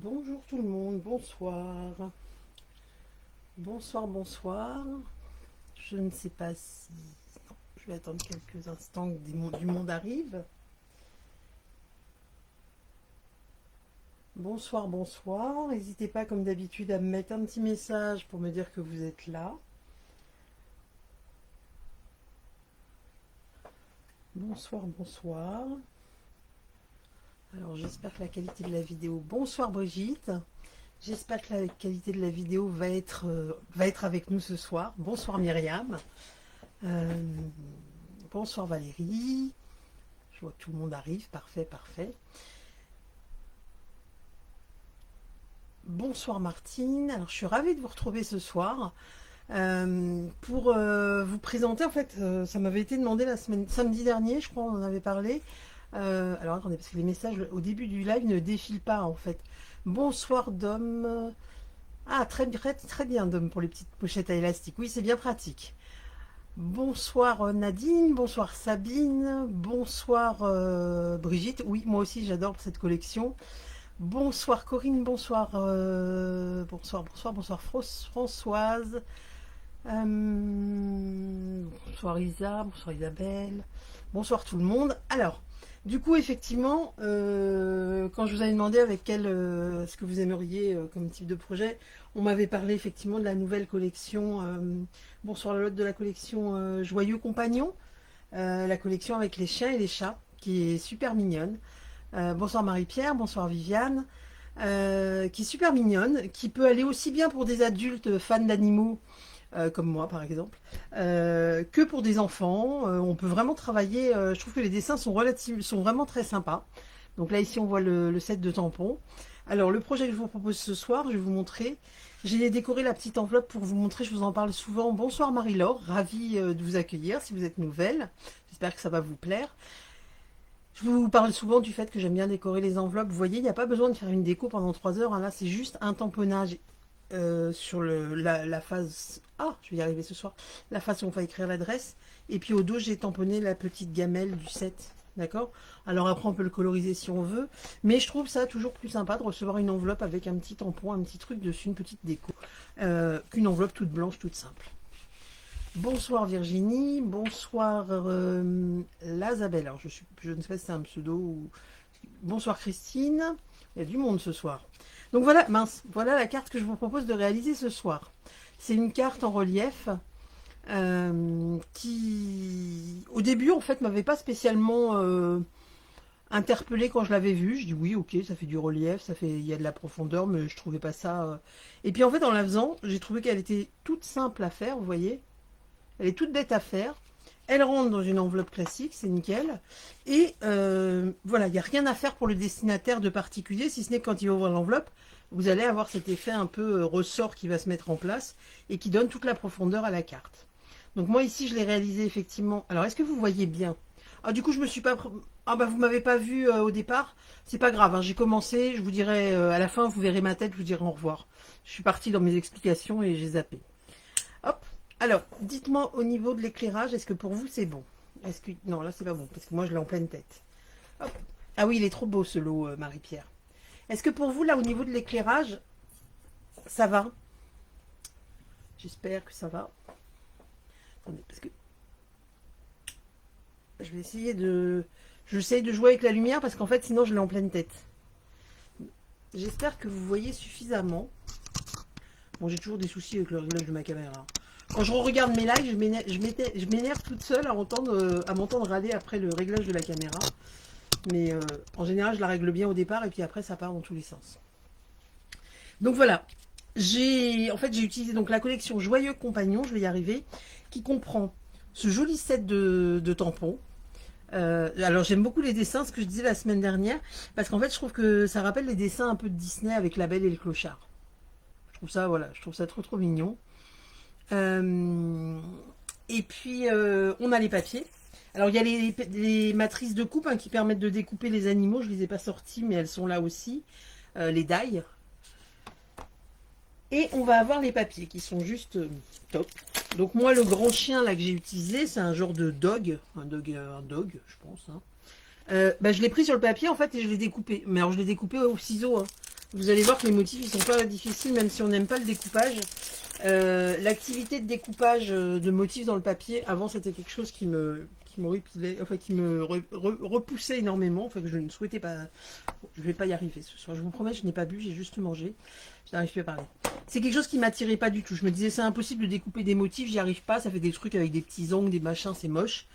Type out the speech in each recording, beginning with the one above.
Bonjour tout le monde, bonsoir. Bonsoir, bonsoir. Je ne sais pas si... Non, je vais attendre quelques instants que du monde arrive. Bonsoir, bonsoir. N'hésitez pas comme d'habitude à me mettre un petit message pour me dire que vous êtes là. Bonsoir, bonsoir. Alors j'espère que la qualité de la vidéo... Bonsoir Brigitte. J'espère que la qualité de la vidéo va être avec nous ce soir. Bonsoir Myriam. Euh, bonsoir Valérie. Je vois que tout le monde arrive. Parfait, parfait. Bonsoir Martine. Alors je suis ravie de vous retrouver ce soir pour vous présenter. En fait, ça m'avait été demandé samedi dernier, je crois, on en avait parlé. Alors attendez, parce que les messages au début du live ne défilent pas en fait. Bonsoir Dom. Ah, très bien Dom pour les petites pochettes à élastique. Oui, c'est bien pratique. Bonsoir Nadine, bonsoir Sabine, bonsoir Brigitte. Oui, moi aussi j'adore cette collection. Bonsoir Corinne, bonsoir Françoise. Bonsoir Isa, bonsoir Isabelle. Bonsoir tout le monde. Alors, du coup, effectivement, quand je vous avais demandé avec quel ce que vous aimeriez comme type de projet, on m'avait parlé effectivement de la nouvelle collection. Bonsoir la lotte de la collection Joyeux Compagnon, la collection avec les chiens et les chats, qui est super mignonne. Bonsoir Marie-Pierre, bonsoir Viviane, qui est super mignonne, qui peut aller aussi bien pour des adultes fans d'animaux, comme moi par exemple, que pour des enfants. On peut vraiment travailler, je trouve que les dessins sont vraiment très sympas. Donc là ici on voit le set de tampons. Alors le projet que je vous propose ce soir, je vais vous montrer. J'ai décoré la petite enveloppe pour vous montrer, je vous en parle souvent. Bonsoir Marie-Laure, ravie de vous accueillir si vous êtes nouvelle. J'espère que ça va vous plaire. Je vous parle souvent du fait que j'aime bien décorer les enveloppes. Vous voyez, il n'y a pas besoin de faire une déco pendant 3 heures. Hein. Là, c'est juste un tamponnage sur la phase... Ah, je vais y arriver ce soir. La phase où on va écrire l'adresse. Et puis au dos, j'ai tamponné la petite gamelle du set. D'accord? Alors après, on peut le coloriser si on veut. Mais je trouve ça toujours plus sympa de recevoir une enveloppe avec un petit tampon, un petit truc dessus, une petite déco. Qu'une enveloppe toute blanche, toute simple. Bonsoir Virginie, bonsoir Lazabelle. Alors je ne sais pas si c'est un pseudo ou... Bonsoir Christine. Il y a du monde ce soir. Donc voilà, mince, voilà la carte que je vous propose de réaliser ce soir. C'est une carte en relief qui, au début, en fait, m'avait pas spécialement interpellée quand je l'avais vue. Je dis oui, ok, ça fait du relief, il y a de la profondeur, mais je trouvais pas ça... Et puis en fait, en la faisant, j'ai trouvé qu'elle était toute simple à faire, vous voyez. Elle est toute bête à faire. Elle rentre dans une enveloppe classique, c'est nickel. Et voilà, il n'y a rien à faire pour le destinataire de particulier, si ce n'est que quand il va ouvrir l'enveloppe, vous allez avoir cet effet un peu ressort qui va se mettre en place et qui donne toute la profondeur à la carte. Donc moi ici, je l'ai réalisé effectivement. Alors, est-ce que vous voyez bien? Ah, du coup, je me suis pas... Ah bah, vous m'avez pas vu au départ. C'est pas grave, hein, j'ai commencé. Je vous dirai à la fin, vous verrez ma tête, je vous dirai au revoir. Je suis partie dans mes explications et j'ai zappé. Hop. Alors, dites-moi au niveau de l'éclairage, est-ce que pour vous c'est bon? Est-ce que... Non, là c'est pas bon, parce que moi je l'ai en pleine tête. Hop. Ah oui, il est trop beau ce lot, Marie-Pierre. Est-ce que pour vous, là, au niveau de l'éclairage, ça va? J'espère que ça va. Attendez, parce que... Je vais essayer de... J'essaye de jouer avec la lumière, parce qu'en fait, sinon je l'ai en pleine tête. J'espère que vous voyez suffisamment. Bon, j'ai toujours des soucis avec le réglage de ma caméra. Quand je regarde mes lives, je m'énerve toute seule à m'entendre râler après le réglage de la caméra. Mais en général, je la règle bien au départ et puis après, ça part dans tous les sens. Donc voilà. J'ai utilisé donc la collection Joyeux Compagnon, je vais y arriver, qui comprend ce joli set de tampons. Alors j'aime beaucoup les dessins, ce que je disais la semaine dernière, parce qu'en fait, je trouve que ça rappelle les dessins un peu de Disney avec La Belle et le Clochard. Je trouve ça trop mignon. Et puis on a les papiers. Alors il y a les matrices de coupe qui permettent de découper les animaux. Je ne les ai pas sorties, mais elles sont là aussi. Les die. Et on va avoir les papiers qui sont juste top. Donc moi le grand chien là que j'ai utilisé, c'est un genre de dog. Un dog, je pense. Hein. Je l'ai pris sur le papier en fait et je l'ai découpé. Mais alors je l'ai découpé au ciseau. Hein. Vous allez voir que les motifs, ils sont pas difficiles, même si on n'aime pas le découpage. L'activité de découpage de motifs dans le papier, avant, c'était quelque chose qui m'horripilait, enfin, qui me repoussait énormément, enfin, que je ne souhaitais pas. Je vais pas y arriver ce soir, je vous promets, je n'ai pas bu, j'ai juste mangé. Je n'arrive plus à parler. C'est quelque chose qui m'attirait pas du tout. Je me disais, c'est impossible de découper des motifs, j'y arrive pas, ça fait des trucs avec des petits ongles, des machins, c'est moche.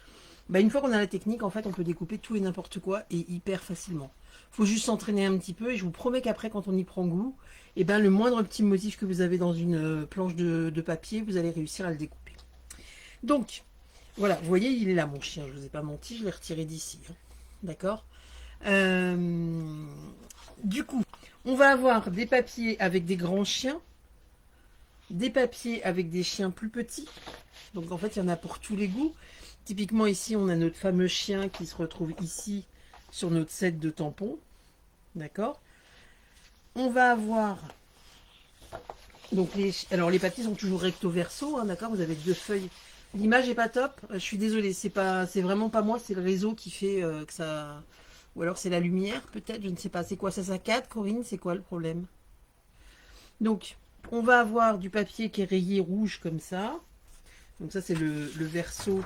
Bah, une fois qu'on a la technique, en fait, on peut découper tout et n'importe quoi et hyper facilement. Faut juste s'entraîner un petit peu et je vous promets qu'après, quand on y prend goût, et ben, le moindre petit motif que vous avez dans une planche de papier, vous allez réussir à le découper. Donc, voilà, vous voyez, il est là, mon chien, je vous ai pas menti, je l'ai retiré d'ici. Hein. D'accord. Du coup, on va avoir des papiers avec des grands chiens, des papiers avec des chiens plus petits. Donc, en fait, il y en a pour tous les goûts. Typiquement, ici, on a notre fameux chien qui se retrouve ici sur notre set de tampons. D'accord. On va avoir... Donc, alors, les papiers sont toujours recto verso. Hein, d'accord. Vous avez deux feuilles. L'image est pas top. Je suis désolée. C'est vraiment pas moi. C'est le réseau qui fait que ça... Ou alors, c'est la lumière, peut-être. Je ne sais pas. C'est quoi ça saccade, Corinne? C'est quoi le problème? Donc, on va avoir du papier qui est rayé rouge comme ça. Donc, ça, c'est le verso...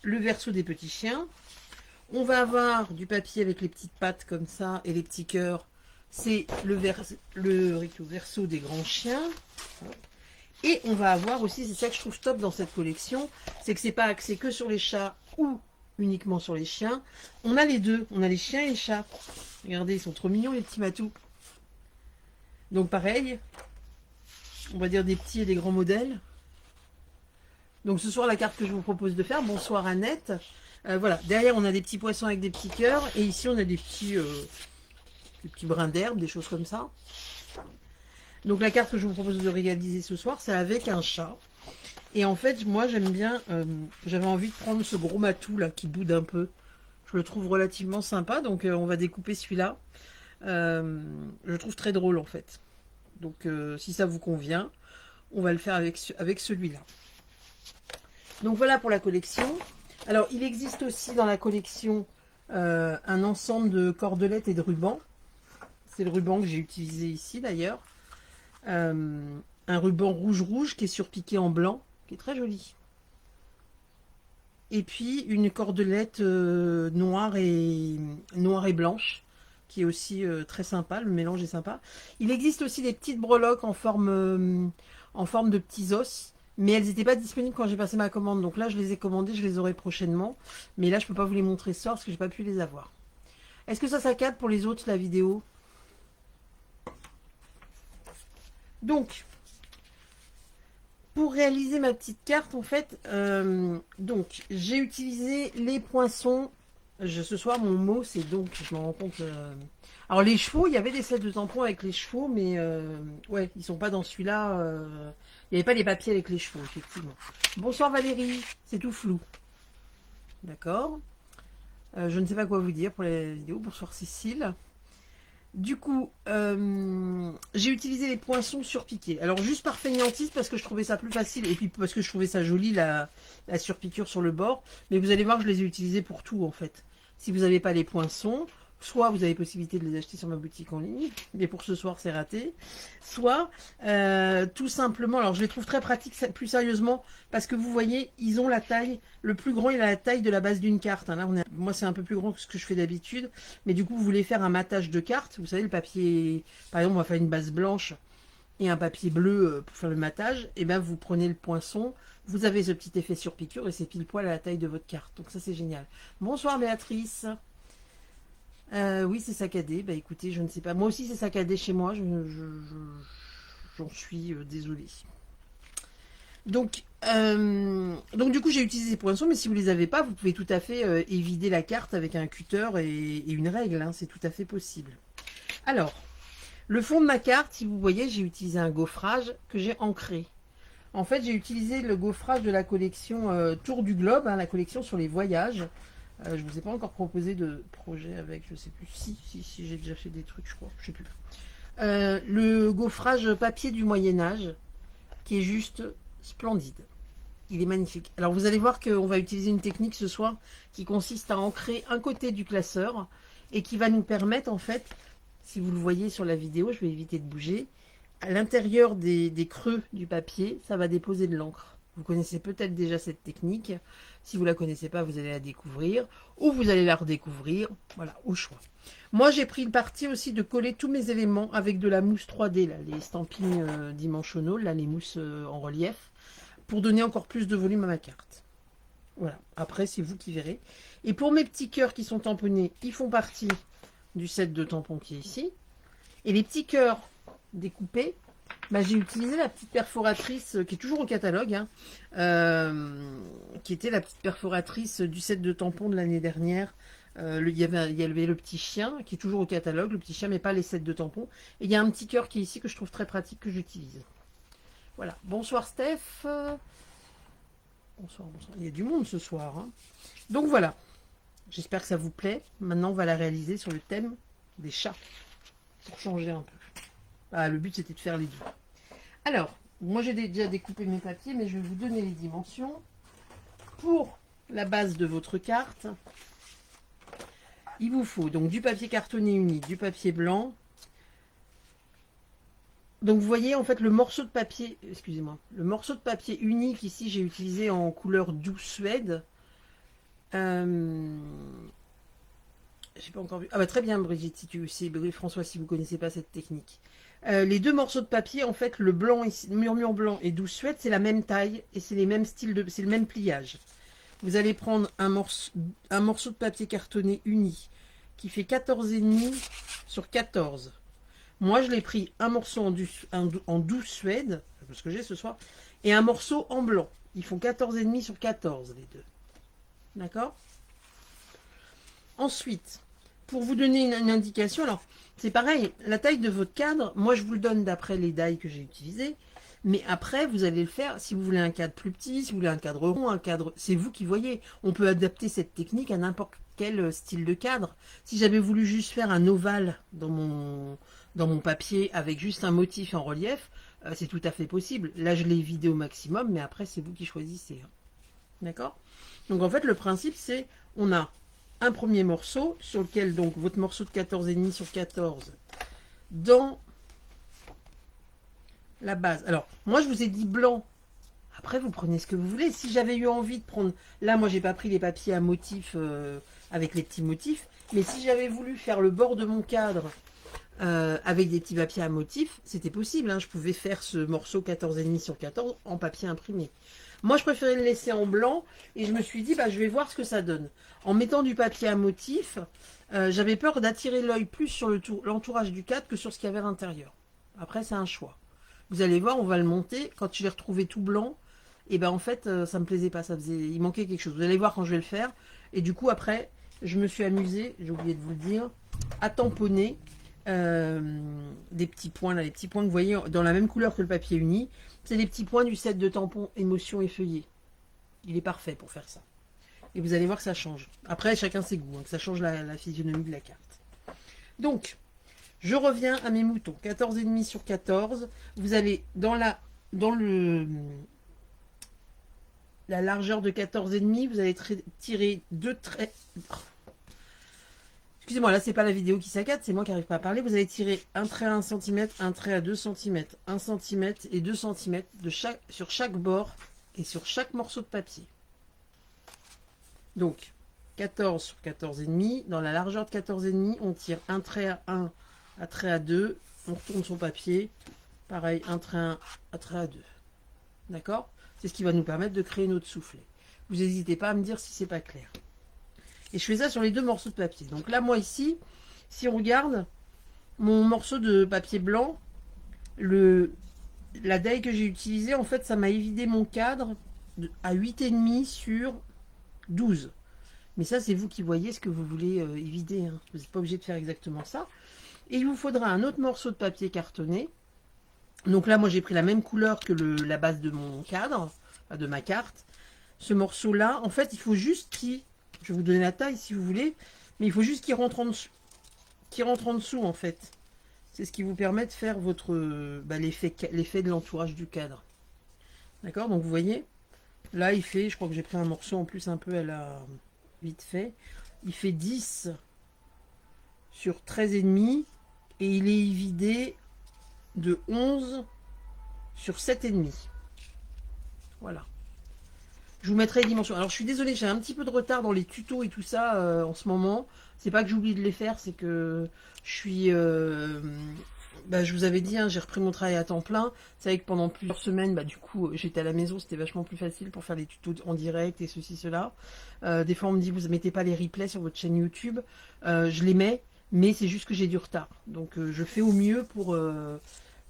le verso des petits chiens. On va avoir du papier avec les petites pattes comme ça et les petits cœurs. C'est le verso des grands chiens. Et on va avoir aussi, c'est ça que je trouve top dans cette collection, c'est que c'est pas axé que sur les chats ou uniquement sur les chiens. On a les deux, on a les chiens et les chats. Regardez, ils sont trop mignons les petits matous. Donc pareil, on va dire des petits et des grands modèles. Donc ce soir, la carte que je vous propose de faire, bonsoir Annette. Voilà, derrière on a des petits poissons avec des petits cœurs. Et ici on a des petits brins d'herbe, des choses comme ça. Donc la carte que je vous propose de réaliser ce soir, c'est avec un chat. Et en fait, moi j'aime bien, j'avais envie de prendre ce gros matou là qui boude un peu. Je le trouve relativement sympa, donc on va découper celui-là. Je le trouve très drôle en fait. Donc si ça vous convient, on va le faire avec celui-là. Donc voilà pour la collection. Alors il existe aussi dans la collection un ensemble de cordelettes et de rubans. C'est le ruban que j'ai utilisé ici d'ailleurs. Un ruban rouge qui est surpiqué en blanc, qui est très joli. Et puis une cordelette noire et blanche, qui est aussi très sympa. Le mélange est sympa. Il existe aussi des petites breloques en forme de petits os. Mais elles n'étaient pas disponibles quand j'ai passé ma commande. Donc là, je les ai commandées, je les aurai prochainement. Mais là, je ne peux pas vous les montrer ce soir parce que je n'ai pas pu les avoir. Est-ce que ça saccade pour les autres, la vidéo? Donc, pour réaliser ma petite carte, en fait, donc j'ai utilisé les poinçons. Ce soir, mon mot, c'est donc, je me rends compte... Alors, les chevaux, il y avait des sets de tampons avec les chevaux, mais ouais, ils sont pas dans celui-là... Il n'y avait pas les papiers avec les chevaux, effectivement. Bonsoir Valérie, c'est tout flou. D'accord. Je ne sais pas quoi vous dire pour la vidéo. Bonsoir Cécile. Du coup, j'ai utilisé les poinçons surpiqués. Alors, juste par fainéantise, parce que je trouvais ça plus facile, et puis parce que je trouvais ça joli, la surpiqûre sur le bord. Mais vous allez voir, je les ai utilisés pour tout, en fait. Si vous n'avez pas les poinçons... Soit vous avez possibilité de les acheter sur ma boutique en ligne, mais pour ce soir c'est raté. Soit tout simplement, alors je les trouve très pratiques plus sérieusement, parce que vous voyez, ils ont la taille, le plus grand il a la taille de la base d'une carte. Hein. Là, moi c'est un peu plus grand que ce que je fais d'habitude, mais du coup vous voulez faire un matage de cartes, vous savez le papier, par exemple on va faire une base blanche et un papier bleu pour faire le matage, et bien vous prenez le poinçon, vous avez ce petit effet sur piqûre et c'est pile poil à la taille de votre carte, donc ça c'est génial. Bonsoir Béatrice. Oui, c'est saccadé. Bah écoutez, je ne sais pas. Moi aussi, c'est saccadé chez moi. J'en suis désolée. Donc du coup, j'ai utilisé ces poinçons, mais si vous ne les avez pas, vous pouvez tout à fait évider la carte avec un cutter et une règle. Hein, c'est tout à fait possible. Alors, le fond de ma carte, si vous voyez, j'ai utilisé un gaufrage que j'ai ancré. En fait, j'ai utilisé le gaufrage de la collection Tour du Globe, hein, la collection sur les voyages. Je ne vous ai pas encore proposé de projet avec, je sais plus, si j'ai déjà fait des trucs, je crois, je sais plus. Le gaufrage papier du Moyen-Âge, qui est juste splendide. Il est magnifique. Alors vous allez voir qu'on va utiliser une technique ce soir qui consiste à ancrer un côté du classeur et qui va nous permettre en fait si vous le voyez sur la vidéo, je vais éviter de bouger. À l'intérieur des creux du papier, ça va déposer de l'encre. Vous connaissez peut-être déjà cette technique. Si vous ne la connaissez pas, vous allez la découvrir. Ou vous allez la redécouvrir. Voilà, au choix. Moi, j'ai pris le parti aussi de coller tous mes éléments avec de la mousse 3D, là, les stampings dimensionaux, là, les mousses en relief, pour donner encore plus de volume à ma carte. Voilà, après, c'est vous qui verrez. Et pour mes petits cœurs qui sont tamponnés, ils font partie du set de tampons qui est ici. Et les petits cœurs découpés, bah, j'ai utilisé la petite perforatrice qui est toujours au catalogue, hein, qui était la petite perforatrice du set de tampons de l'année dernière. Il y avait le petit chien qui est toujours au catalogue, le petit chien, mais pas les sets de tampons. Et il y a un petit cœur qui est ici que je trouve très pratique, que j'utilise. Voilà. Bonsoir Steph. Bonsoir, bonsoir. Il y a du monde ce soir, hein. Donc voilà. J'espère que ça vous plaît. Maintenant, on va la réaliser sur le thème des chats. Pour changer un peu. Ah, le but, c'était de faire les deux. Alors, moi, j'ai déjà découpé mes papiers, mais je vais vous donner les dimensions. Pour la base de votre carte, il vous faut donc du papier cartonné uni, du papier blanc. Donc, vous voyez, en fait, le morceau de papier, excusez-moi, le morceau de papier unique, ici, j'ai utilisé en couleur douce suède. J'ai pas encore vu. Ah bah très bien Brigitte, si tu sais, François, si vous connaissez pas cette technique. Les deux morceaux de papier, en fait, le blanc ici, murmure blanc et douce suède, c'est la même taille et c'est les mêmes styles de, c'est le même pliage. Vous allez prendre un morceau de papier cartonné uni qui fait 14,5 sur 14. Moi, je l'ai pris un morceau en douce suède, ce que j'ai ce soir, et un morceau en blanc. Ils font 14,5 sur 14, les deux. D'accord? Ensuite, pour vous donner une indication, alors c'est pareil, la taille de votre cadre, moi je vous le donne d'après les die que j'ai utilisés, mais après vous allez le faire si vous voulez un cadre plus petit, si vous voulez un cadre rond, un cadre, c'est vous qui voyez. On peut adapter cette technique à n'importe quel style de cadre. Si j'avais voulu juste faire un ovale dans mon papier avec juste un motif en relief, c'est tout à fait possible. Là je l'ai vidé au maximum, mais après c'est vous qui choisissez. Hein. D'accord? Donc en fait le principe c'est, on a un premier morceau sur lequel donc votre morceau de 14,5 sur 14 dans la base. Alors moi je vous ai dit blanc, après vous prenez ce que vous voulez. Si j'avais eu envie de prendre, là moi j'ai pas pris les papiers à motifs avec les petits motifs, mais si j'avais voulu faire le bord de mon cadre avec des petits papiers à motifs, c'était possible, hein. Je pouvais faire ce morceau 14,5 sur 14 en papier imprimé. Moi, je préférais le laisser en blanc et je me suis dit, bah, je vais voir ce que ça donne. En mettant du papier à motif, j'avais peur d'attirer l'œil plus sur l'entourage du cadre que sur ce qu'il y avait à l'intérieur. Après, c'est un choix. Vous allez voir, on va le monter. Quand je l'ai retrouvé tout blanc, et ben en fait, ça me plaisait pas. Il manquait quelque chose. Vous allez voir quand je vais le faire. Et du coup, après, je me suis amusée, j'ai oublié de vous le dire, à tamponner des petits points là, les petits points que vous voyez dans la même couleur que le papier uni, c'est les petits points du set de tampons émotion et feuillet. Il est parfait pour faire ça. Et vous allez voir que ça change. Après, chacun ses goûts, hein, que ça change la physionomie de la carte. Donc, je reviens à mes moutons. 14,5 sur 14. Vous allez dans la largeur de 14,5, vous allez tirer deux traits. Excusez-moi, là, c'est pas la vidéo qui saccade, c'est moi qui n'arrive pas à parler. Vous allez tirer un trait à 1 cm, un trait à 2 cm, 1 cm et 2 cm sur chaque bord et sur chaque morceau de papier. Donc, 14 sur 14,5. Dans la largeur de 14,5, on tire un trait à 1, un trait à 2. On retourne son papier. Pareil, un trait à 1, un trait à 2. D'accord? C'est ce qui va nous permettre de créer notre soufflet. Vous n'hésitez pas à me dire si c'est pas clair. Et je fais ça sur les deux morceaux de papier. Donc là, moi ici, si on regarde mon morceau de papier blanc, la die que j'ai utilisée, en fait, ça m'a évidé mon cadre à 8,5 sur 12. Mais ça, c'est vous qui voyez ce que vous voulez évider. Hein. Vous n'êtes pas obligé de faire exactement ça. Et il vous faudra un autre morceau de papier cartonné. Donc là, moi, j'ai pris la même couleur que la base de mon cadre, de ma carte. Ce morceau-là, en fait, il faut juste qu'il... Je vais vous donner la taille si vous voulez, mais il faut juste qu'il rentre en dessous. Qu'il rentre en dessous, en fait. C'est ce qui vous permet de faire votre l'effet de l'entourage du cadre. D'accord? Donc vous voyez, là il fait, je crois que j'ai pris un morceau en plus un peu à la vite fait. Il fait 10 sur 13,5 et il est évidé de 11 sur 7,5. Voilà. Je vous mettrai les dimensions. Alors je suis désolée, j'ai un petit peu de retard dans les tutos et tout ça en ce moment. C'est pas que j'oublie de les faire, c'est que je suis... bah, je vous avais dit, hein, j'ai repris mon travail à temps plein. C'est vrai que pendant plusieurs semaines, bah, du coup, j'étais à la maison, c'était vachement plus facile pour faire les tutos en direct et ceci, cela. Des fois, on me dit, vous ne mettez pas les replays sur votre chaîne YouTube. Je les mets, mais c'est juste que j'ai du retard. Donc, je fais au mieux pour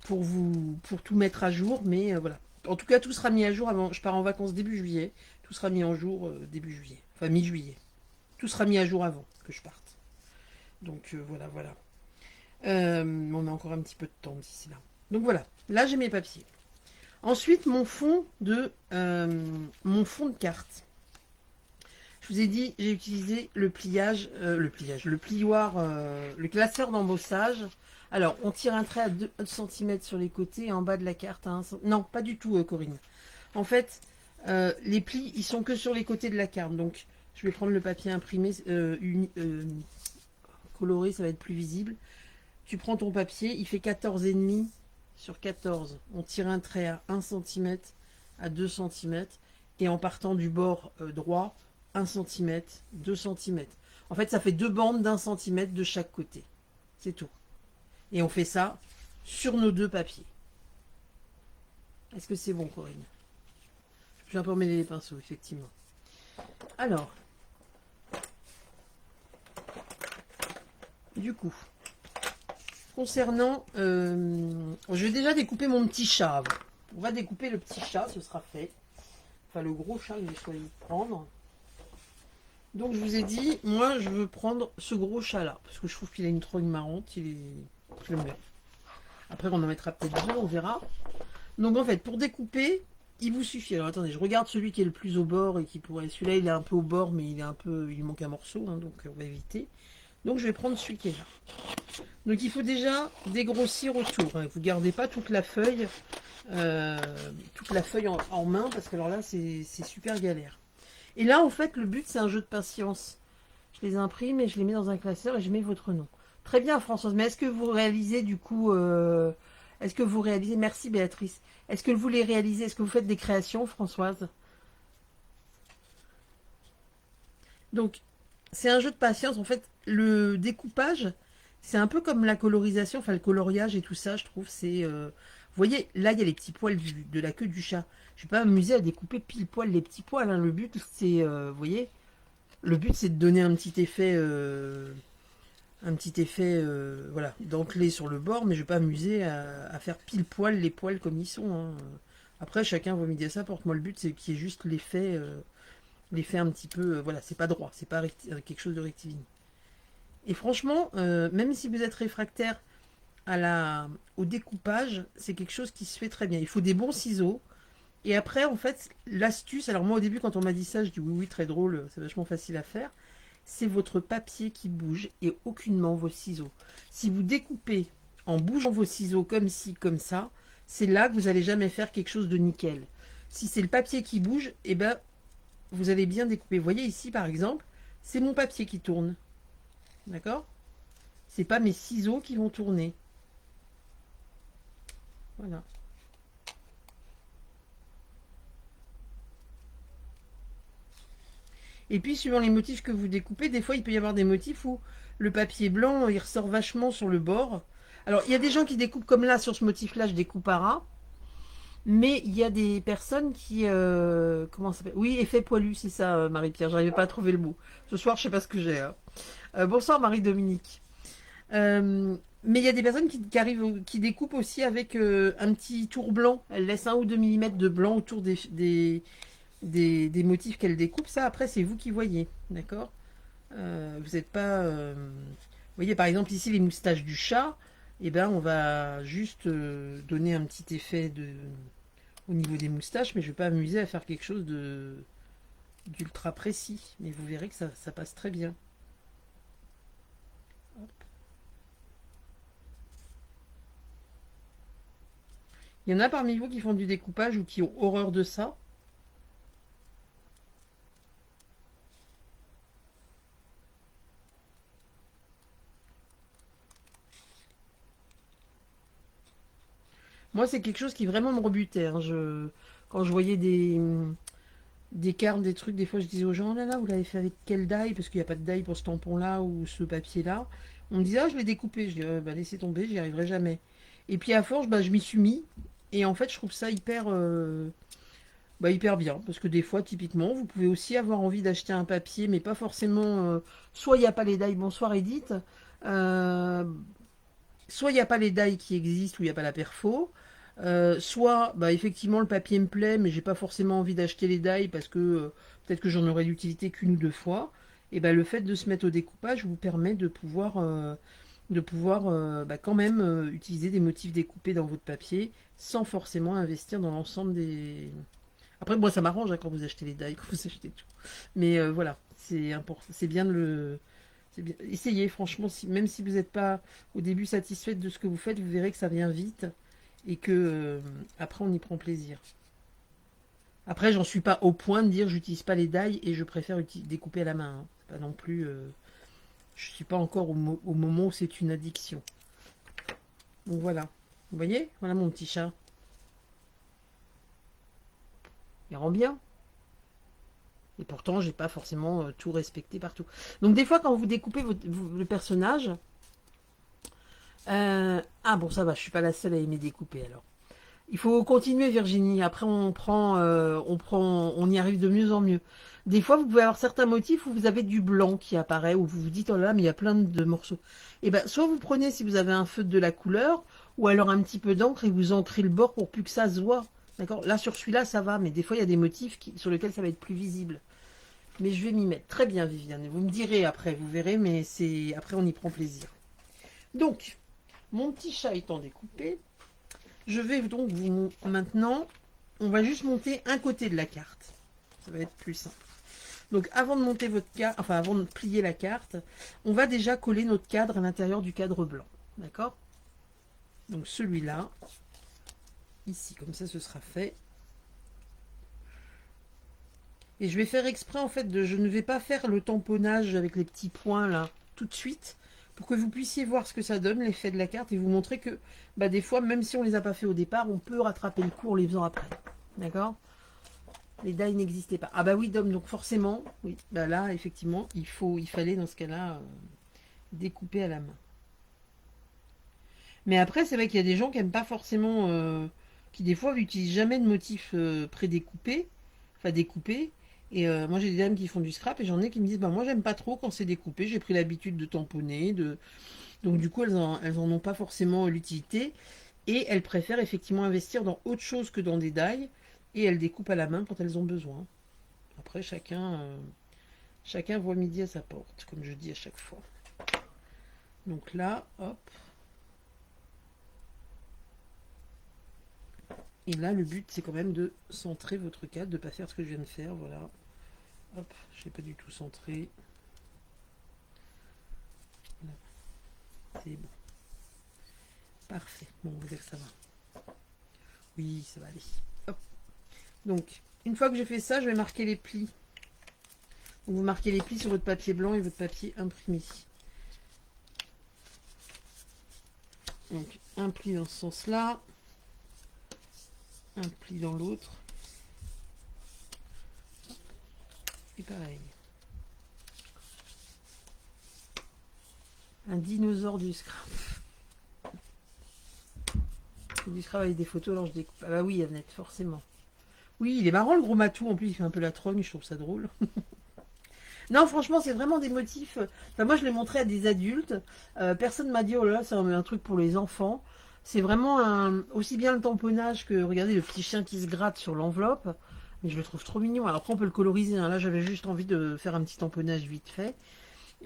tout mettre à jour, mais voilà. En tout cas, tout sera mis à jour avant. Je pars en vacances début juillet. Tout sera mis en jour début juillet. Enfin, mi-juillet. Tout sera mis à jour avant que je parte. Donc, voilà, voilà. On a encore un petit peu de temps d'ici là. Donc voilà, là j'ai mes papiers. Ensuite, mon fond de carte. Je vous ai dit, j'ai utilisé le plioir, le classeur d'embossage. Alors, on tire un trait à 2 cm sur les côtés et en bas de la carte. Non, pas du tout, Corinne. En fait, les plis, ils sont que sur les côtés de la carte. Donc, je vais prendre le papier imprimé, coloré, ça va être plus visible. Tu prends ton papier, il fait 14,5 sur 14. On tire un trait à 1 cm, à 2 cm. Et en partant du bord droit, 1 cm, 2 cm. En fait, ça fait 2 bandes d'1 cm de chaque côté. C'est tout. Et on fait ça sur nos 2 papiers. Est-ce que c'est bon, Corinne? Je vais un peu emmêler les pinceaux, effectivement. Alors, du coup, concernant... je vais déjà découper mon petit chat avant. On va découper le petit chat, ce sera fait. Enfin, le gros chat que j'ai choisi de prendre. Donc, je vous ai dit, moi, je veux prendre ce gros chat-là. Parce que je trouve qu'il a une trogne marrante. Je l'aime bien. Après, on en mettra peut-être deux, on verra. Donc, en fait, pour découper, il vous suffit. Alors, attendez, je regarde celui qui est le plus au bord et qui pourrait... Celui-là, il est un peu au bord, mais il manque un morceau. Hein, donc, on va éviter. Donc, je vais prendre celui qui est là. Donc, il faut déjà dégrossir autour. Hein. Vous ne gardez pas toute la feuille, en main, parce que alors là, c'est super galère. Et là, en fait, le but, c'est un jeu de patience. Je les imprime et je les mets dans un classeur et je mets votre nom. Très bien, Françoise. Mais est-ce que vous réalisez, du coup... est-ce que vous réalisez... Merci, Béatrice. Est-ce que vous les réalisez? Est-ce que vous faites des créations, Françoise? Donc, c'est un jeu de patience. En fait, le découpage, c'est un peu comme la colorisation, enfin le coloriage et tout ça, je trouve. Vous voyez, là, il y a les petits poils de la queue du chat. Je ne vais pas m'amuser à découper pile poil les petits poils. Hein. Le but, c'est, vous voyez, le but, c'est de donner un petit effet, voilà, dentelé sur le bord, mais je ne vais pas m'amuser à faire pile poil les poils comme ils sont. Hein. Après, chacun va midi à ça. Porte moi, le but, c'est qu'il y ait juste l'effet un petit peu, voilà, c'est pas droit, c'est pas quelque chose de rectiligne. Et franchement, même si vous êtes réfractaire au découpage, c'est quelque chose qui se fait très bien. Il faut des bons ciseaux. Et après, en fait, l'astuce, alors moi au début quand on m'a dit ça, je dis oui, oui, très drôle, c'est vachement facile à faire. C'est votre papier qui bouge et aucunement vos ciseaux. Si vous découpez en bougeant vos ciseaux comme ci, comme ça, c'est là que vous n'allez jamais faire quelque chose de nickel. Si c'est le papier qui bouge, eh ben, vous allez bien découper. Vous voyez ici par exemple, c'est mon papier qui tourne. D'accord? C'est pas mes ciseaux qui vont tourner. Voilà. Et puis, suivant les motifs que vous découpez, des fois, il peut y avoir des motifs où le papier blanc, il ressort vachement sur le bord. Alors, il y a des gens qui découpent comme là, sur ce motif-là, je découpe à ras. Mais il y a des personnes qui... comment ça s'appelle? Oui, effet poilu, c'est ça, Marie-Pierre. J'arrivais pas à trouver le mot. Ce soir, je sais pas ce que j'ai. Hein. Bonsoir, Marie-Dominique. Mais il y a des personnes qui découpent aussi avec un petit tour blanc. Elles laissent 1 ou 2 millimètres de blanc autour des motifs qu'elles découpent. Ça, après, c'est vous qui voyez. D'accord? Vous n'êtes pas... Vous voyez, par exemple, ici, les moustaches du chat. Eh ben, on va juste donner un petit effet au niveau des moustaches. Mais je ne vais pas m'amuser à faire quelque chose d'ultra précis. Mais vous verrez que ça passe très bien. Hop. Il y en a parmi vous qui font du découpage ou qui ont horreur de ça. Moi, c'est quelque chose qui vraiment me rebutait, hein. Quand je voyais des cartes, des trucs, des fois je disais aux gens, oh là là, vous l'avez fait avec quelle die? Parce qu'il n'y a pas de die pour ce tampon-là ou ce papier-là. On me disait, ah, je l'ai découpé. Je dis, bah, laissez tomber, j'y arriverai jamais. Et puis à force, bah, je m'y suis mis. Et en fait, je trouve ça hyper bien. Parce que des fois, typiquement, vous pouvez aussi avoir envie d'acheter un papier, mais pas forcément. Soit il n'y a pas les die, bonsoir Edith. Euh, Soit il n'y a pas les die qui existent ou il n'y a pas la perfo. Soit, bah, effectivement, le papier me plaît, mais j'ai pas forcément envie d'acheter les die parce que peut-être que j'en aurai l'utilité qu'une ou deux fois. Et bah, le fait de se mettre au découpage vous permet de pouvoir bah, quand même utiliser des motifs découpés dans votre papier sans forcément investir dans l'ensemble des. Après, moi, ça m'arrange hein, quand vous achetez les die, quand vous achetez tout. Mais voilà, c'est important, c'est bien de le. C'est bien. Essayez, franchement, même si vous n'êtes pas au début satisfaite de ce que vous faites, vous verrez que ça vient vite et que après on y prend plaisir. Après, j'en suis pas au point de dire j'utilise pas les die et je préfère découper à la main, hein. C'est pas non plus. Je suis pas encore au moment où c'est une addiction. Donc voilà. Vous voyez? Voilà mon petit chat. Il rend bien. Et pourtant, j'ai pas forcément tout respecté partout. Donc des fois, quand vous découpez le personnage, ah bon, ça va, je suis pas la seule à aimer découper alors. Il faut continuer, Virginie. Après, on y arrive de mieux en mieux. Des fois, vous pouvez avoir certains motifs où vous avez du blanc qui apparaît, où vous vous dites, oh là là, mais il y a plein de morceaux. Et ben, soit vous prenez, si vous avez un feutre de la couleur, ou alors un petit peu d'encre et vous ancrez le bord pour plus que ça se voit. D'accord? Là, sur celui-là, ça va, mais des fois, il y a des motifs sur lesquels ça va être plus visible. Mais je vais m'y mettre. Très bien, Viviane. Vous me direz après, vous verrez, mais après, on y prend plaisir. Donc, mon petit chat étant découpé, je vais donc maintenant, on va juste monter un côté de la carte. Ça va être plus simple. Donc avant de monter votre carte, enfin avant de plier la carte, on va déjà coller notre cadre à l'intérieur du cadre blanc. D'accord? Donc celui-là, ici, comme ça ce sera fait. Et je vais faire exprès en fait je ne vais pas faire le tamponnage avec les petits points là tout de suite pour que vous puissiez voir ce que ça donne, l'effet de la carte et vous montrer que bah, des fois, même si on ne les a pas fait au départ, on peut rattraper le coup en les faisant après. D'accord? Les die n'existaient pas. Ah bah oui, Dom, donc forcément, oui, bah là, effectivement, il fallait dans ce cas-là découper à la main. Mais après, c'est vrai qu'il y a des gens qui n'aiment pas forcément, qui des fois n'utilisent jamais de motifs prédécoupés, enfin découpés. Et moi, j'ai des dames qui font du scrap et j'en ai qui me disent, bah moi, j'aime pas trop quand c'est découpé. J'ai pris l'habitude de tamponner, donc du coup, elles en ont pas forcément l'utilité. Et elles préfèrent effectivement investir dans autre chose que dans des die. Et elles découpent à la main quand elles ont besoin. Après, chacun voit midi à sa porte, comme je dis à chaque fois. Donc là, hop. Et là, le but, c'est quand même de centrer votre cadre, de ne pas faire ce que je viens de faire. Voilà. Hop, je n'ai pas du tout centré. C'est bon. Parfait. Bon, on va dire que ça va. Oui, ça va aller. Hop. Donc, une fois que j'ai fait ça, je vais marquer les plis. Donc, vous marquez les plis sur votre papier blanc et votre papier imprimé. Donc, un pli dans ce sens-là. Un pli dans l'autre. Et pareil. Un dinosaure du scrap. Du scrap avec des photos, alors je découpe. Ah bah oui, Annette, forcément. Oui, il est marrant le gros matou, en plus il fait un peu la trogne, je trouve ça drôle. Non, franchement, c'est vraiment des motifs. Enfin, moi, je l'ai montré à des adultes. Personne m'a dit, oh là là, c'est un truc pour les enfants. C'est vraiment aussi bien le tamponnage que, regardez, le petit chien qui se gratte sur l'enveloppe. Mais je le trouve trop mignon. Alors après, on peut le coloriser, hein. Là, j'avais juste envie de faire un petit tamponnage vite fait.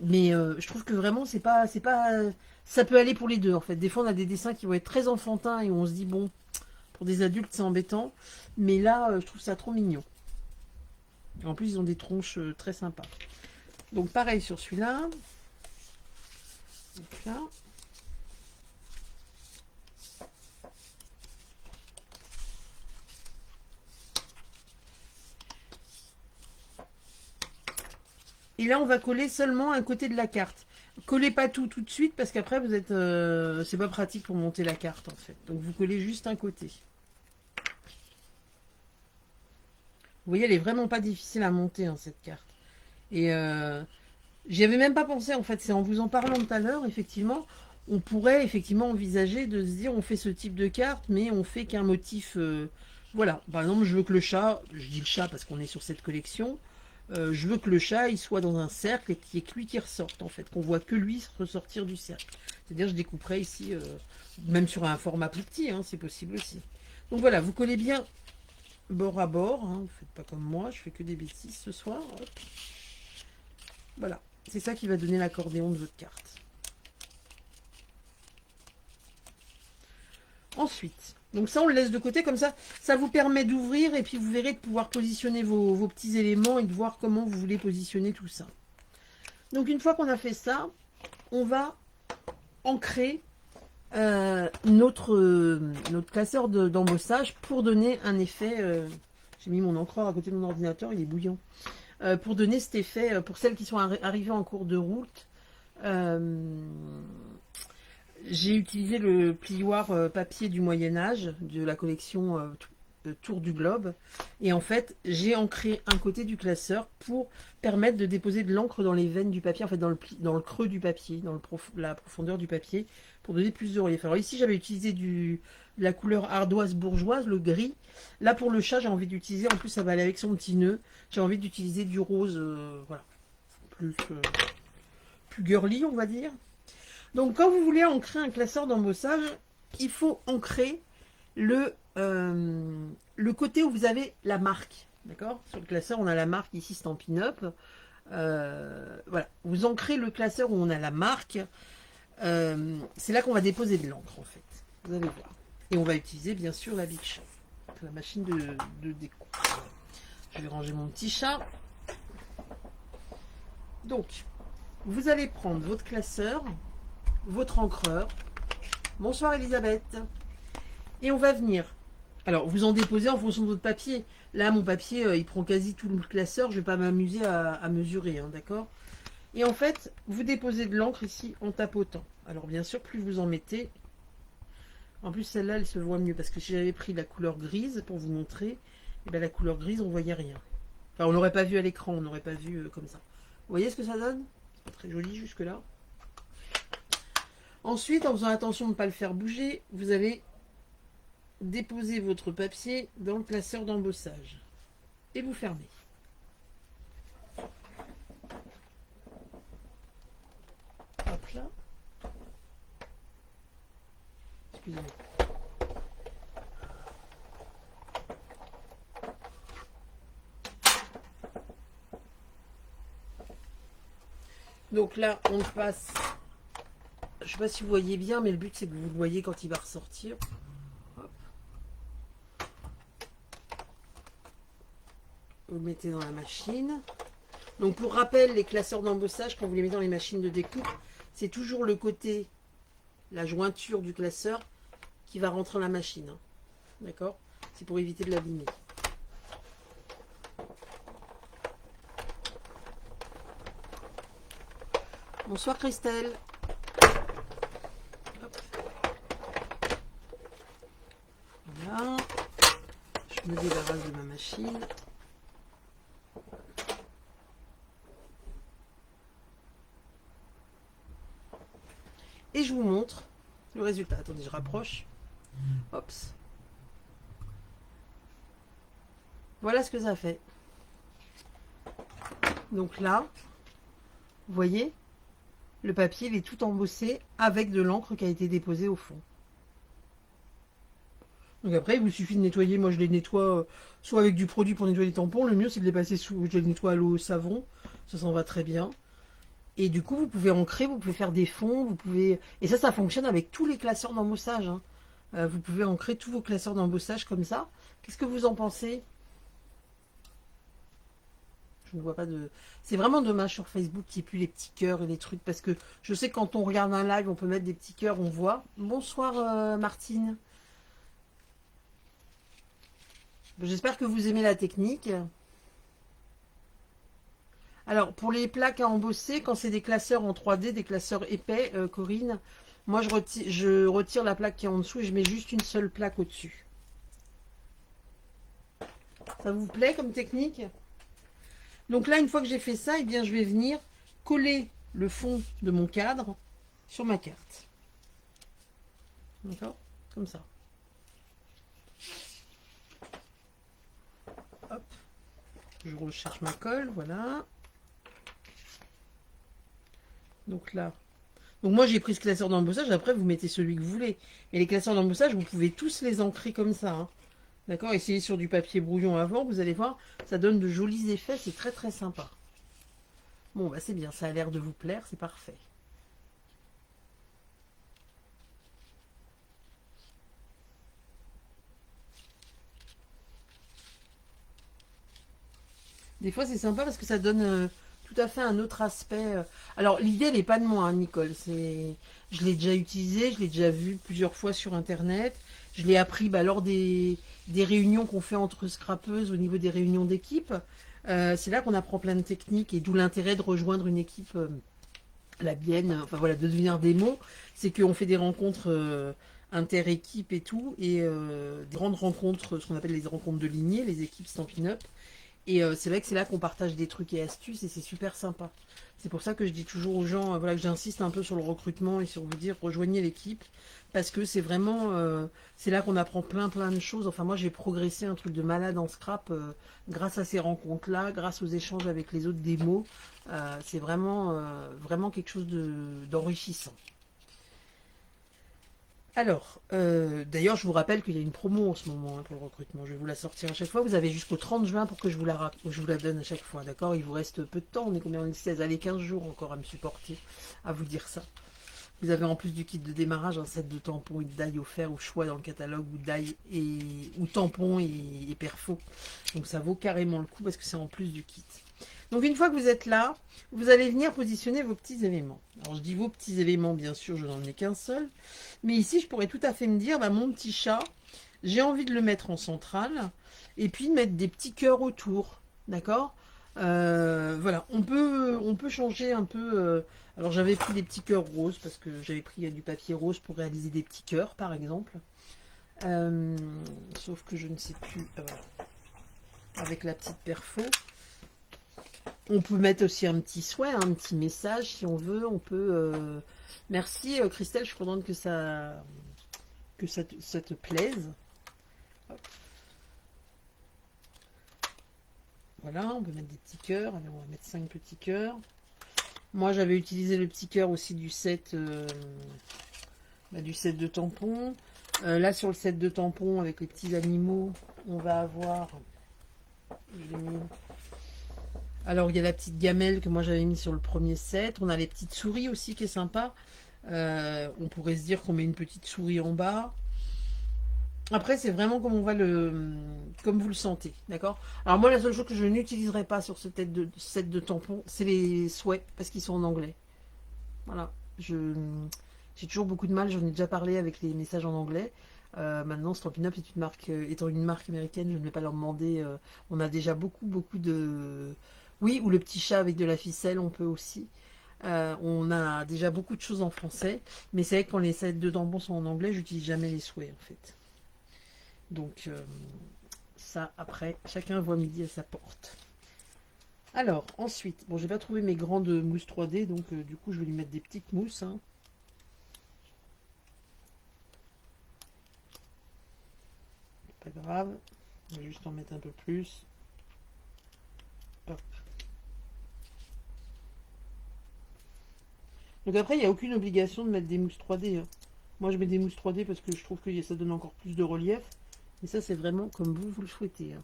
Mais je trouve que vraiment, ça peut aller pour les deux, en fait. Des fois, on a des dessins qui vont être très enfantins et où on se dit, bon, pour des adultes, c'est embêtant. Mais là, je trouve ça trop mignon. En plus, ils ont des tronches très sympas. Donc, pareil sur celui-là. Donc là. Et là, on va coller seulement un côté de la carte. collez pas tout de suite parce qu'après vous êtes, c'est pas pratique pour monter la carte en fait. Donc vous collez juste un côté. Vous voyez, elle est vraiment pas difficile à monter hein, cette carte. Et j'y avais même pas pensé en fait. C'est en vous en parlant tout à l'heure, effectivement, on pourrait effectivement envisager de se dire on fait ce type de carte, mais on fait qu'un motif. Voilà. Par exemple, je veux que le chat, je dis le chat parce qu'on est sur cette collection. Je veux que le chat il soit dans un cercle et qu'il y ait que lui qui ressorte en fait, qu'on voit que lui ressortir du cercle. C'est-à-dire je découperai ici, même sur un format plus petit, hein, c'est possible aussi. Donc voilà, vous collez bien bord à bord, hein, vous faites pas comme moi, je fais que des bêtises ce soir. Hop. Voilà, c'est ça qui va donner l'accordéon de votre carte. Ensuite, donc ça on le laisse de côté comme ça vous permet d'ouvrir et puis vous verrez de pouvoir positionner vos petits éléments et de voir comment vous voulez positionner tout ça. Donc une fois qu'on a fait ça, on va ancrer notre classeur d'embossage pour donner un effet. J'ai mis mon encreur à côté de mon ordinateur, il est bouillant. Pour donner cet effet, pour celles qui sont arrivées en cours de route, j'ai utilisé le plioir papier du Moyen-Âge de la collection Tour du Globe. Et en fait, j'ai ancré un côté du classeur pour permettre de déposer de l'encre dans les veines du papier, en fait dans le creux du papier, dans la profondeur du papier, pour donner plus de relief. Alors ici, j'avais utilisé de la couleur ardoise bourgeoise, le gris. Là, pour le chat, j'ai envie d'utiliser, en plus ça va aller avec son petit nœud, j'ai envie d'utiliser du rose, voilà, plus girly, on va dire. Donc quand vous voulez ancrer un classeur d'embossage, il faut ancrer le côté où vous avez la marque. D'accord? Sur le classeur, on a la marque ici, Stampin' Up. Voilà. Vous ancrez le classeur où on a la marque. C'est là qu'on va déposer de l'encre, en fait. Vous allez voir. Et on va utiliser, bien sûr, la Big Shot, la machine de découpe. Je vais ranger mon petit chat. Donc, vous allez prendre votre classeur, votre encreur. Bonsoir, Elisabeth. Et on va venir. Alors, vous en déposez en fonction de votre papier. Là, mon papier, il prend quasi tout le classeur. Je ne vais pas m'amuser à mesurer, hein, d'accord? Et en fait, vous déposez de l'encre ici en tapotant. Alors, bien sûr, plus vous en mettez. En plus, celle-là, elle se voit mieux. Parce que si j'avais pris la couleur grise pour vous montrer, et bien, la couleur grise, on ne voyait rien. Enfin, on n'aurait pas vu à l'écran. On n'aurait pas vu comme ça. Vous voyez ce que ça donne? C'est pas très joli jusque-là. Ensuite, en faisant attention de ne pas le faire bouger, vous allez déposer votre papier dans le classeur d'embossage et vous fermez. Hop là. Excusez-moi. Donc là, on passe. Je sais pas si vous voyez bien, mais le but c'est que vous le voyez quand il va ressortir. Hop. Vous le mettez dans la machine. Donc pour rappel, les classeurs d'embossage, quand vous les mettez dans les machines de découpe, c'est toujours le côté, la jointure du classeur qui va rentrer dans la machine. Hein. D'accord? C'est pour éviter de l'abîmer. Bonsoir Christelle. Hop. Voilà. Je me débarrasse de ma machine. Et je vous montre le résultat. Attendez, je rapproche. Hop. Voilà ce que ça fait. Donc là, vous voyez, le papier il est tout embossé avec de l'encre qui a été déposée au fond. Donc après, il vous suffit de nettoyer. Moi, je les nettoie soit avec du produit pour nettoyer les tampons. Le mieux, c'est de les passer sous. Je les nettoie à l'eau au savon. Ça s'en va très bien. Et du coup, vous pouvez ancrer, vous pouvez faire des fonds, vous pouvez... Et ça fonctionne avec tous les classeurs d'embossage. Hein. Vous pouvez ancrer tous vos classeurs d'embossage comme ça. Qu'est-ce que vous en pensez? Je ne vois pas de... C'est vraiment dommage sur Facebook qu'il n'y ait plus les petits cœurs et les trucs. Parce que je sais que quand on regarde un live, on peut mettre des petits cœurs, on voit. Bonsoir Martine. J'espère que vous aimez la technique. Alors, pour les plaques à embosser, quand c'est des classeurs en 3D, des classeurs épais, Corinne, moi je retire la plaque qui est en dessous et je mets juste une seule plaque au-dessus. Ça vous plaît comme technique? Donc là, une fois que j'ai fait ça, eh bien, je vais venir coller le fond de mon cadre sur ma carte. D'accord? Comme ça. Hop. Je recherche ma colle, voilà. Donc là. Donc moi, j'ai pris ce classeur d'embossage. Après, vous mettez celui que vous voulez. Mais les classeurs d'embossage, vous pouvez tous les ancrer comme ça. Hein. D'accord? Essayez sur du papier brouillon avant. Vous allez voir, ça donne de jolis effets. C'est très, très sympa. Bon, bah c'est bien. Ça a l'air de vous plaire. C'est parfait. Des fois, c'est sympa parce que ça donne tout à fait un autre aspect. Alors, l'idée, elle n'est pas de moi, hein, Nicole. Je l'ai déjà utilisé, je l'ai déjà vu plusieurs fois sur Internet. Je l'ai appris lors des réunions qu'on fait entre scrappeuses au niveau des réunions d'équipe. C'est là qu'on apprend plein de techniques et d'où l'intérêt de rejoindre une équipe, la mienne, enfin voilà, de devenir des mots. C'est qu'on fait des rencontres inter-équipes et tout, et des grandes rencontres, ce qu'on appelle les rencontres de lignée, les équipes Stampin' Up. Et c'est vrai que c'est là qu'on partage des trucs et astuces et c'est super sympa. C'est pour ça que je dis toujours aux gens, voilà, que j'insiste un peu sur le recrutement et sur vous dire rejoignez l'équipe parce que c'est vraiment, c'est là qu'on apprend plein de choses. Enfin moi j'ai progressé un truc de malade en scrap grâce à ces rencontres-là, grâce aux échanges avec les autres démos. C'est vraiment quelque chose d'enrichissant. Alors, d'ailleurs, je vous rappelle qu'il y a une promo en ce moment hein, pour le recrutement. Je vais vous la sortir à chaque fois. Vous avez jusqu'au 30 juin pour que je vous la donne à chaque fois. D'accord? Il vous reste peu de temps. On est combien? On est 16. Allez, 15 jours encore à me supporter, à vous dire ça. Vous avez en plus du kit de démarrage un set de tampons et de die offert au choix dans le catalogue ou tampons et perfos. Donc ça vaut carrément le coup parce que c'est en plus du kit. Donc une fois que vous êtes là, vous allez venir positionner vos petits éléments. Alors je dis vos petits éléments, bien sûr, je n'en ai qu'un seul. Mais ici, je pourrais tout à fait me dire, mon petit chat, j'ai envie de le mettre en centrale. Et puis de mettre des petits cœurs autour. D'accord? Voilà, on peut changer un peu. Alors j'avais pris des petits cœurs roses parce que j'avais pris du papier rose pour réaliser des petits cœurs, par exemple. Sauf que je ne sais plus. Avec la petite perfo. On peut mettre aussi un petit souhait, un petit message si on veut. On peut. Merci Christelle, je suis contente que ça te plaise. Hop. Voilà, on peut mettre des petits cœurs. Allez, on va mettre 5 petits cœurs. Moi, j'avais utilisé le petit cœur aussi du set de tampons. Là, sur le set de tampons, avec les petits animaux, on va avoir... Alors, il y a la petite gamelle que moi, j'avais mis sur le premier set. On a les petites souris aussi, qui est sympa. On pourrait se dire qu'on met une petite souris en bas. Après, c'est vraiment comme comme vous le sentez, d'accord? Alors moi, la seule chose que je n'utiliserai pas sur ce set de tampons, c'est les souhaits, parce qu'ils sont en anglais. Voilà. J'ai toujours beaucoup de mal, j'en ai déjà parlé avec les messages en anglais. Maintenant, Stampin' Up est une marque, étant une marque américaine, je ne vais pas leur demander. On a déjà beaucoup de... Oui, ou le petit chat avec de la ficelle, on peut aussi. On a déjà beaucoup de choses en français, mais c'est vrai que quand les sets de tampons sont en anglais, j'utilise jamais les souhaits en fait. Donc ça, après, chacun voit midi à sa porte. Alors, ensuite, bon, j'ai pas trouvé mes grandes mousses 3D, donc du coup, je vais lui mettre des petites mousses. Hein. Pas grave, on va juste en mettre un peu plus. Hop. Donc après, il n'y a aucune obligation de mettre des mousses 3D. Hein. Moi, je mets des mousses 3D parce que je trouve que ça donne encore plus de relief. Et ça, c'est vraiment comme vous le souhaitez. Hein.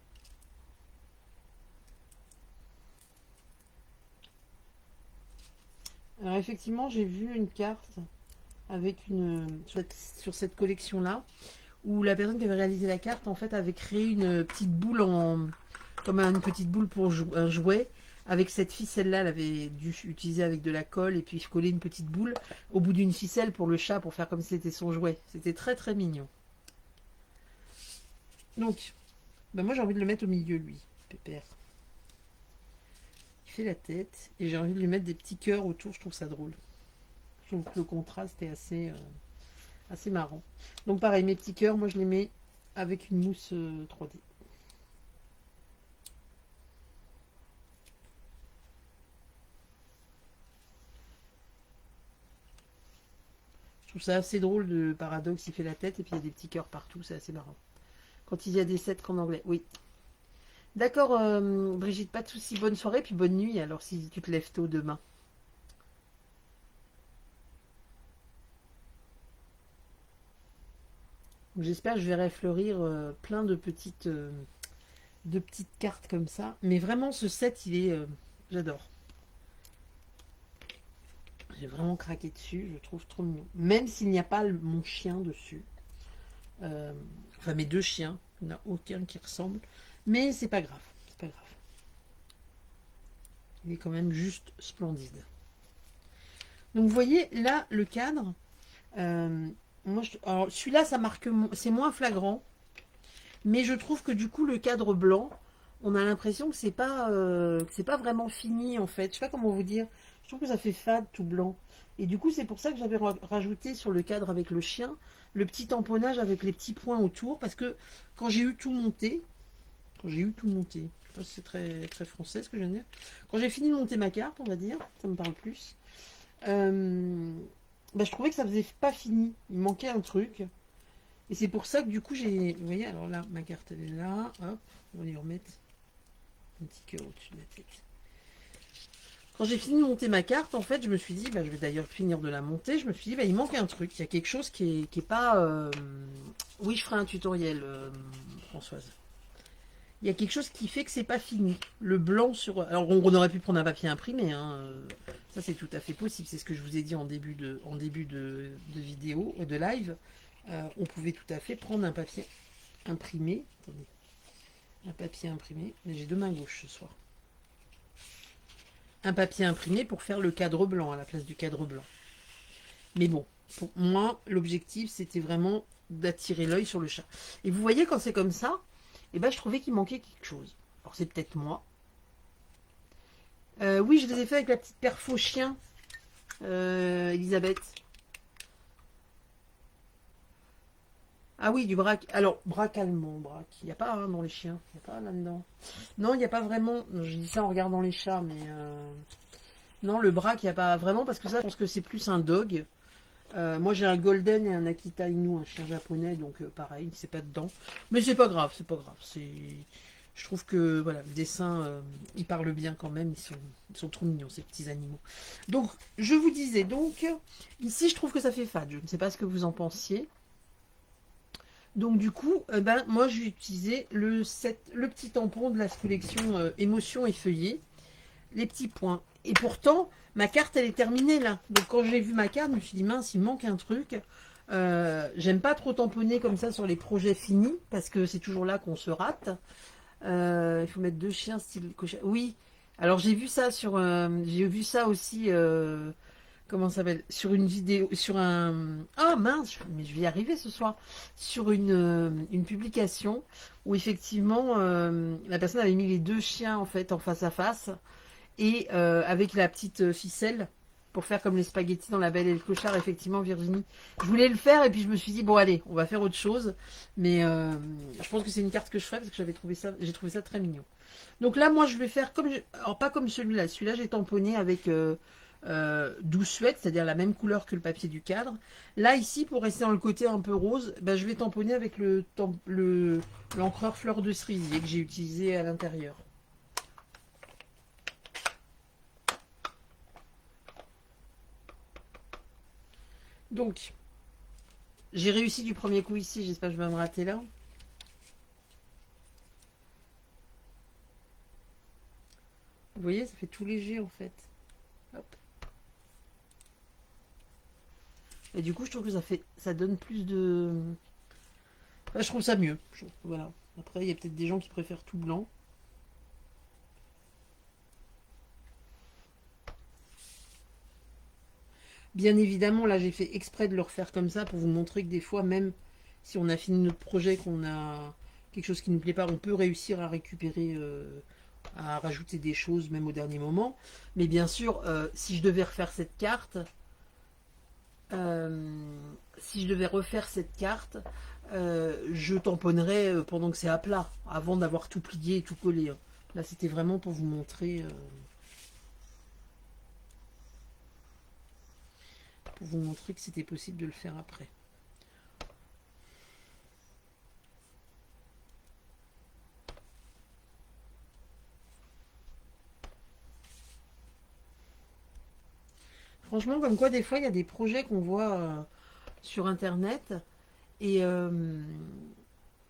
Alors effectivement, j'ai vu une carte avec sur cette collection-là, où la personne qui avait réalisé la carte, en fait, avait créé une petite boule comme une petite boule pour un jouet. Avec cette ficelle-là, elle avait dû utiliser avec de la colle et puis coller une petite boule au bout d'une ficelle pour le chat, pour faire comme si c'était son jouet. C'était très très mignon. Donc, moi j'ai envie de le mettre au milieu, lui, Pépère. qui fait la tête. Et j'ai envie de lui mettre des petits cœurs autour, je trouve ça drôle. Je trouve que le contraste est assez marrant. Donc pareil, mes petits cœurs, moi je les mets avec une mousse 3D. Je trouve ça assez drôle, de paradoxe, il fait la tête et puis il y a des petits cœurs partout, c'est assez marrant. Quand il y a des sets qu'en anglais, oui. D'accord, Brigitte, pas de soucis. Bonne soirée, puis bonne nuit, alors si tu te lèves tôt demain. J'espère que je verrai fleurir plein de petites cartes comme ça. Mais vraiment, ce set, il est... j'adore. J'ai vraiment craqué dessus, je trouve trop mignon. Même s'il n'y a pas mon chien dessus. Enfin, mes deux chiens. Il n'y en a aucun qui ressemble. Mais c'est pas grave. C'est pas grave. Il est quand même juste splendide. Donc, vous voyez, là, le cadre. Moi, alors, celui-là, ça marque... C'est moins flagrant. Mais je trouve que du coup, le cadre blanc, on a l'impression que c'est pas vraiment fini, en fait. Je sais pas comment vous dire. Je trouve que ça fait fade, tout blanc. Et du coup, c'est pour ça que j'avais rajouté sur le cadre avec le chien, le petit tamponnage avec les petits points autour. Parce que quand j'ai eu tout monté, je sais pas si c'est très, très français ce que je viens de dire. Quand j'ai fini de monter ma carte, on va dire, ça me parle plus. Bah, je trouvais que ça faisait pas fini. Il manquait un truc. Et c'est pour ça que du coup j'ai... Vous voyez, alors là, ma carte elle est là. Hop, on va lui remettre un petit cœur au-dessus de la tête. Quand j'ai fini de monter ma carte, en fait, je me suis dit, bah, je vais d'ailleurs finir de la monter, je me suis dit, bah, il manque un truc. Il y a quelque chose qui est pas... Oui, je ferai un tutoriel, Françoise. Il y a quelque chose qui fait que c'est pas fini. Le blanc sur... Alors, on aurait pu prendre un papier imprimé, hein. Ça, c'est tout à fait possible. C'est ce que je vous ai dit en début de vidéo, de live. On pouvait tout à fait prendre un papier imprimé. Attendez. Un papier imprimé. Mais j'ai deux mains gauches ce soir. Un papier imprimé pour faire le cadre blanc à la place du cadre blanc. Mais bon, pour moi, l'objectif, c'était vraiment d'attirer l'œil sur le chat. Et vous voyez, quand c'est comme ça, eh ben, je trouvais qu'il manquait quelque chose. Alors, c'est peut-être moi. Oui, je les ai fait avec la petite perfo chien, Elisabeth. Ah oui, du braque. Alors, braque allemand, braque. Il n'y a pas dans les chiens. Il n'y a pas là-dedans. Non, il n'y a pas vraiment. Je dis ça en regardant les chats, mais... Non, le braque, il n'y a pas vraiment, parce que ça, je pense que c'est plus un dog. Moi, j'ai un golden et un Akita Inu, un chien japonais, donc pareil, c'est pas dedans. Mais c'est pas grave, c'est pas grave. Je trouve que, voilà, le dessin, ils parlent bien quand même. Ils sont trop mignons, ces petits animaux. Donc, je vous disais, donc, ici, je trouve que ça fait fade. Je ne sais pas ce que vous en pensiez. Donc du coup, ben, moi j'ai utilisé le petit tampon de la collection Émotion et Feuillet, les petits points. Et pourtant, ma carte elle est terminée là. Donc quand j'ai vu ma carte, je me suis dit mince, il manque un truc. J'aime pas trop tamponner comme ça sur les projets finis, parce que c'est toujours là qu'on se rate. Il faut mettre deux chiens style cochon. Oui, alors j'ai vu ça aussi... comment ça s'appelle, sur une vidéo, sur un... Ah mince, mais je vais y arriver ce soir. Sur une publication où effectivement la personne avait mis les deux chiens en fait en face à face et avec la petite ficelle pour faire comme les spaghettis dans La Belle et le Clochard, effectivement, Virginie. Je voulais le faire et puis je me suis dit bon allez, on va faire autre chose. Mais je pense que c'est une carte que je ferai parce que j'ai trouvé ça très mignon. Donc là, moi, je vais faire comme... Alors, pas comme celui-là. Celui-là, j'ai tamponné avec 12 suèdes, c'est-à-dire la même couleur que le papier du cadre. Là, ici, pour rester dans le côté un peu rose, ben, je vais tamponner avec l'encreur fleur de cerisier que j'ai utilisé à l'intérieur. Donc, j'ai réussi du premier coup ici. J'espère que je vais me rater là. Vous voyez, ça fait tout léger en fait. Hop. Et du coup, je trouve que ça donne plus de... Enfin, je trouve ça mieux. Voilà. Après, il y a peut-être des gens qui préfèrent tout blanc. Bien évidemment, là, j'ai fait exprès de le refaire comme ça pour vous montrer que des fois, même si on a fini notre projet, qu'on a quelque chose qui ne nous plaît pas, on peut réussir à récupérer à rajouter des choses même au dernier moment. Mais bien sûr, si je devais refaire cette carte, si je devais refaire cette carte, je tamponnerais pendant que c'est à plat, avant d'avoir tout plié et tout collé, hein. Là, c'était vraiment pour vous montrer que c'était possible de le faire après. Franchement, comme quoi, des fois, il y a des projets qu'on voit sur Internet et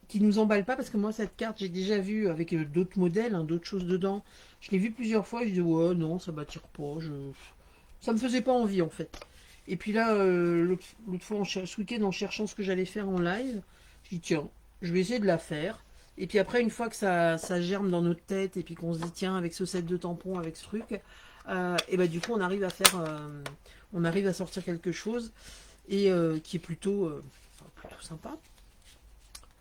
qui nous emballent pas parce que moi, cette carte, j'ai déjà vu avec d'autres modèles, hein, d'autres choses dedans. Je l'ai vu plusieurs fois. Je dis ouais, non, ça m'attire pas. Ça me faisait pas envie en fait. Et puis là, l'autre fois, ce week-end, en cherchant ce que j'allais faire en live, je dis tiens, je vais essayer de la faire. Et puis après, une fois que ça germe dans notre tête et puis qu'on se dit tiens, avec ce set de tampons, avec ce truc, et bah du coup, on arrive à sortir quelque chose et qui est plutôt sympa.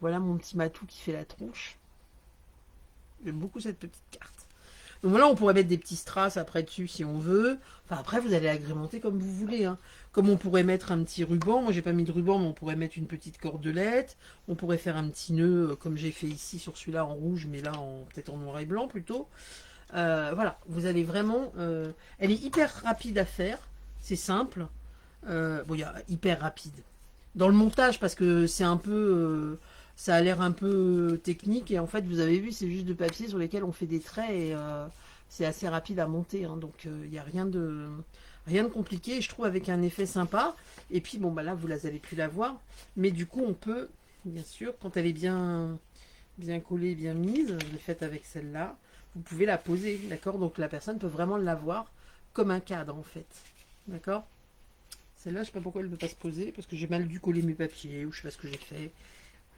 Voilà mon petit matou qui fait la tronche. J'aime beaucoup cette petite carte. Donc voilà, on pourrait mettre des petits strass après dessus si on veut. Enfin après, vous allez agrémenter comme vous voulez, hein. Comme on pourrait mettre un petit ruban. Moi, j'ai pas mis de ruban, mais on pourrait mettre une petite cordelette. On pourrait faire un petit nœud, comme j'ai fait ici sur celui-là en rouge, mais là peut-être en noir et blanc plutôt. Voilà, vous allez vraiment... elle est hyper rapide à faire. C'est simple. Bon, il y a hyper rapide. Dans le montage, parce que c'est un peu... ça a l'air un peu technique et en fait vous avez vu c'est juste de papier sur lesquels on fait des traits et c'est assez rapide à monter, hein. Donc il n'y a rien de compliqué je trouve, avec un effet sympa. Et puis bon bah là vous n'allez plus la voir, mais du coup on peut bien sûr quand elle est bien collée, bien mise, je l'ai faite avec celle-là, vous pouvez la poser, d'accord, donc la personne peut vraiment la voir comme un cadre en fait, d'accord. Celle-là je sais pas pourquoi elle ne peut pas se poser parce que j'ai mal dû coller mes papiers ou je sais pas ce que j'ai fait.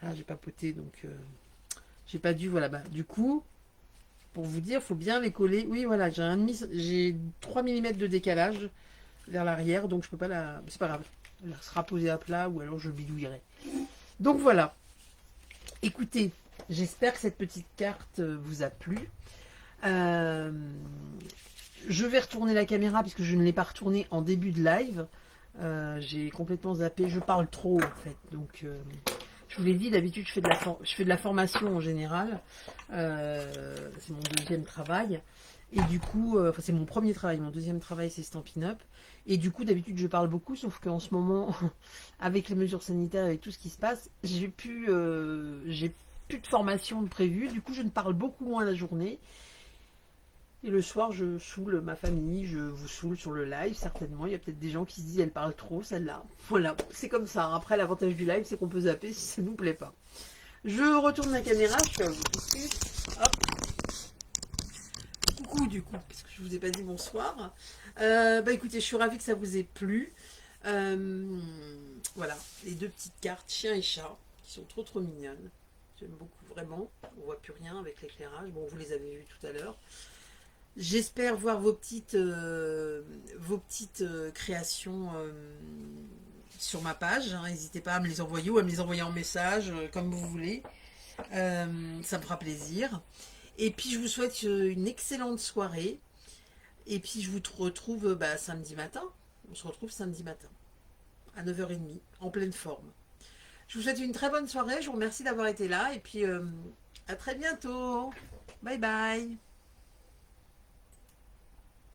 Ah, j'ai papoté, donc j'ai pas dû, voilà. Bah, du coup, pour vous dire, faut bien les coller. Oui, voilà, j'ai 3 mm de décalage vers l'arrière, donc je peux pas la. C'est pas grave, elle sera posée à plat ou alors je bidouillerai. Donc voilà. Écoutez, j'espère que cette petite carte vous a plu. Euh, je vais retourner la caméra puisque je ne l'ai pas retournée en début de live. J'ai complètement zappé. Je parle trop en fait, donc. Je vous l'ai dit, d'habitude je fais de la formation en général. C'est mon deuxième travail. Et du coup, enfin c'est mon premier travail, mon deuxième travail c'est Stampin' Up. Et du coup d'habitude je parle beaucoup, sauf qu'en ce moment, avec les mesures sanitaires et tout ce qui se passe, j'ai plus de formation prévue. Du coup je ne parle beaucoup moins la journée. Et le soir, je saoule ma famille, je vous saoule sur le live, certainement. Il y a peut-être des gens qui se disent, elle parle trop, celle-là. Voilà, c'est comme ça. Après, l'avantage du live, c'est qu'on peut zapper si ça nous plaît pas. Je retourne la caméra, je fais à vous tout de suite. Hop. Coucou, du coup, parce que je vous ai pas dit bonsoir. Bah écoutez, je suis ravie que ça vous ait plu. Voilà, les deux petites cartes, chien et chat, qui sont trop mignonnes. J'aime beaucoup, vraiment. On voit plus rien avec l'éclairage. Bon, vous les avez vues tout à l'heure. J'espère voir vos petites créations sur ma page, hein. N'hésitez pas à me les envoyer ou à me les envoyer en message, comme vous voulez. Ça me fera plaisir. Et puis je vous souhaite une excellente soirée. Et puis je vous retrouve samedi matin. On se retrouve samedi matin à 9h30 en pleine forme. Je vous souhaite une très bonne soirée. Je vous remercie d'avoir été là. Et puis à très bientôt. Bye bye.